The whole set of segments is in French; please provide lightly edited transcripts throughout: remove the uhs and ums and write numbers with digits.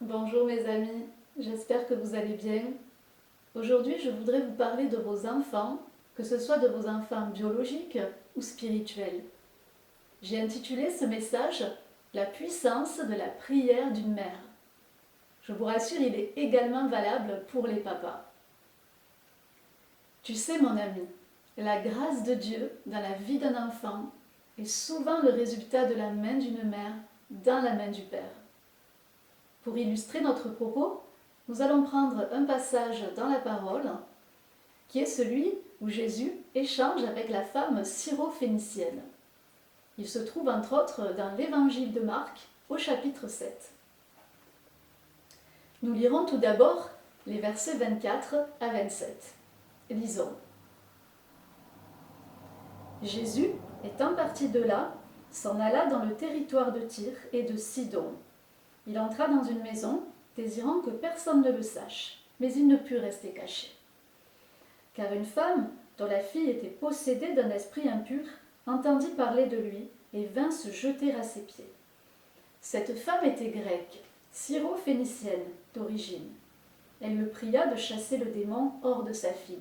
Bonjour mes amis, j'espère que vous allez bien. Aujourd'hui, je voudrais vous parler de vos enfants, que ce soit de vos enfants biologiques ou spirituels. J'ai intitulé ce message « La puissance de la prière d'une mère ». Je vous rassure, il est également valable pour les papas. Tu sais mon ami, la grâce de Dieu dans la vie d'un enfant est souvent le résultat de la main d'une mère dans la main du Père. Pour illustrer notre propos, nous allons prendre un passage dans la parole qui est celui où Jésus échange avec la femme syro-phénicienne. Il se trouve entre autres dans l'évangile de Marc au chapitre 7. Nous lirons tout d'abord les versets 24 à 27. Lisons. Jésus, étant parti de là, s'en alla dans le territoire de Tyr et de Sidon. Il entra dans une maison, désirant que personne ne le sache, mais il ne put rester caché. Car une femme, dont la fille était possédée d'un esprit impur, entendit parler de lui et vint se jeter à ses pieds. Cette femme était grecque, syro-phénicienne d'origine. Elle le pria de chasser le démon hors de sa fille.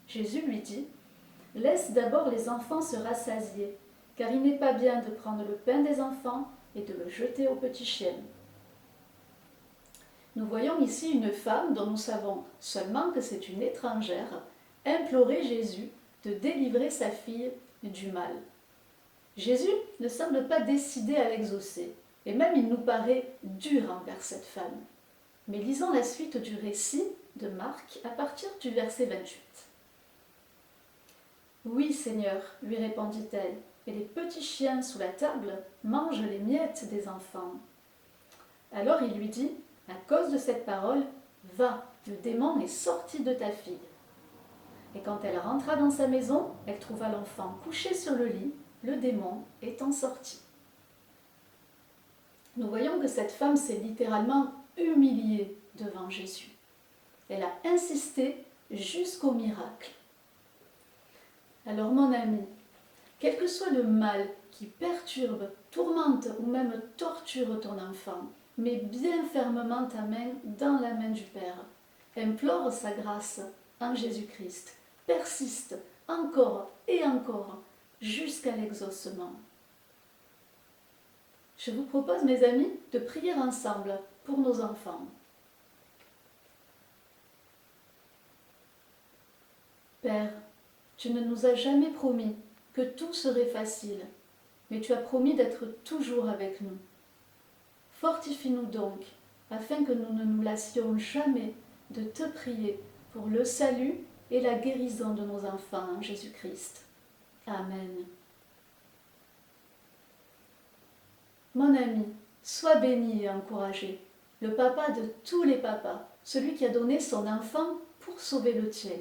Jésus lui dit « Laisse d'abord les enfants se rassasier, car il n'est pas bien de prendre le pain des enfants et de le jeter aux petits chiens. » Nous voyons ici une femme dont nous savons seulement que c'est une étrangère implorer Jésus de délivrer sa fille du mal. Jésus ne semble pas décidé à l'exaucer, et même il nous paraît dur envers cette femme. Mais lisons la suite du récit de Marc à partir du verset 28. « Oui, Seigneur, lui répondit-elle, et les petits chiens sous la table mangent les miettes des enfants. » Alors il lui dit « À cause de cette parole, va, le démon est sorti de ta fille. » Et quand elle rentra dans sa maison, elle trouva l'enfant couché sur le lit, le démon étant sorti. Nous voyons que cette femme s'est littéralement humiliée devant Jésus. Elle a insisté jusqu'au miracle. Alors mon ami, quel que soit le mal qui perturbe, tourmente ou même torture ton enfant, mets bien fermement ta main dans la main du Père. Implore sa grâce en Jésus-Christ. Persiste encore et encore jusqu'à l'exaucement. Je vous propose, mes amis, de prier ensemble pour nos enfants. Père, tu ne nous as jamais promis que tout serait facile, mais tu as promis d'être toujours avec nous. Fortifie-nous donc, afin que nous ne nous lassions jamais de te prier pour le salut et la guérison de nos enfants en Jésus-Christ. Amen. Mon ami, sois béni et encouragé, le papa de tous les papas, celui qui a donné son enfant pour sauver le tien,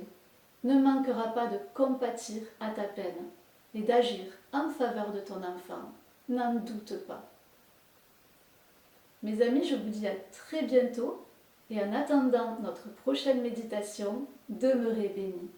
ne manquera pas de compatir à ta peine et d'agir en faveur de ton enfant. N'en doute pas. Mes amis, je vous dis à très bientôt et en attendant notre prochaine méditation, demeurez bénis.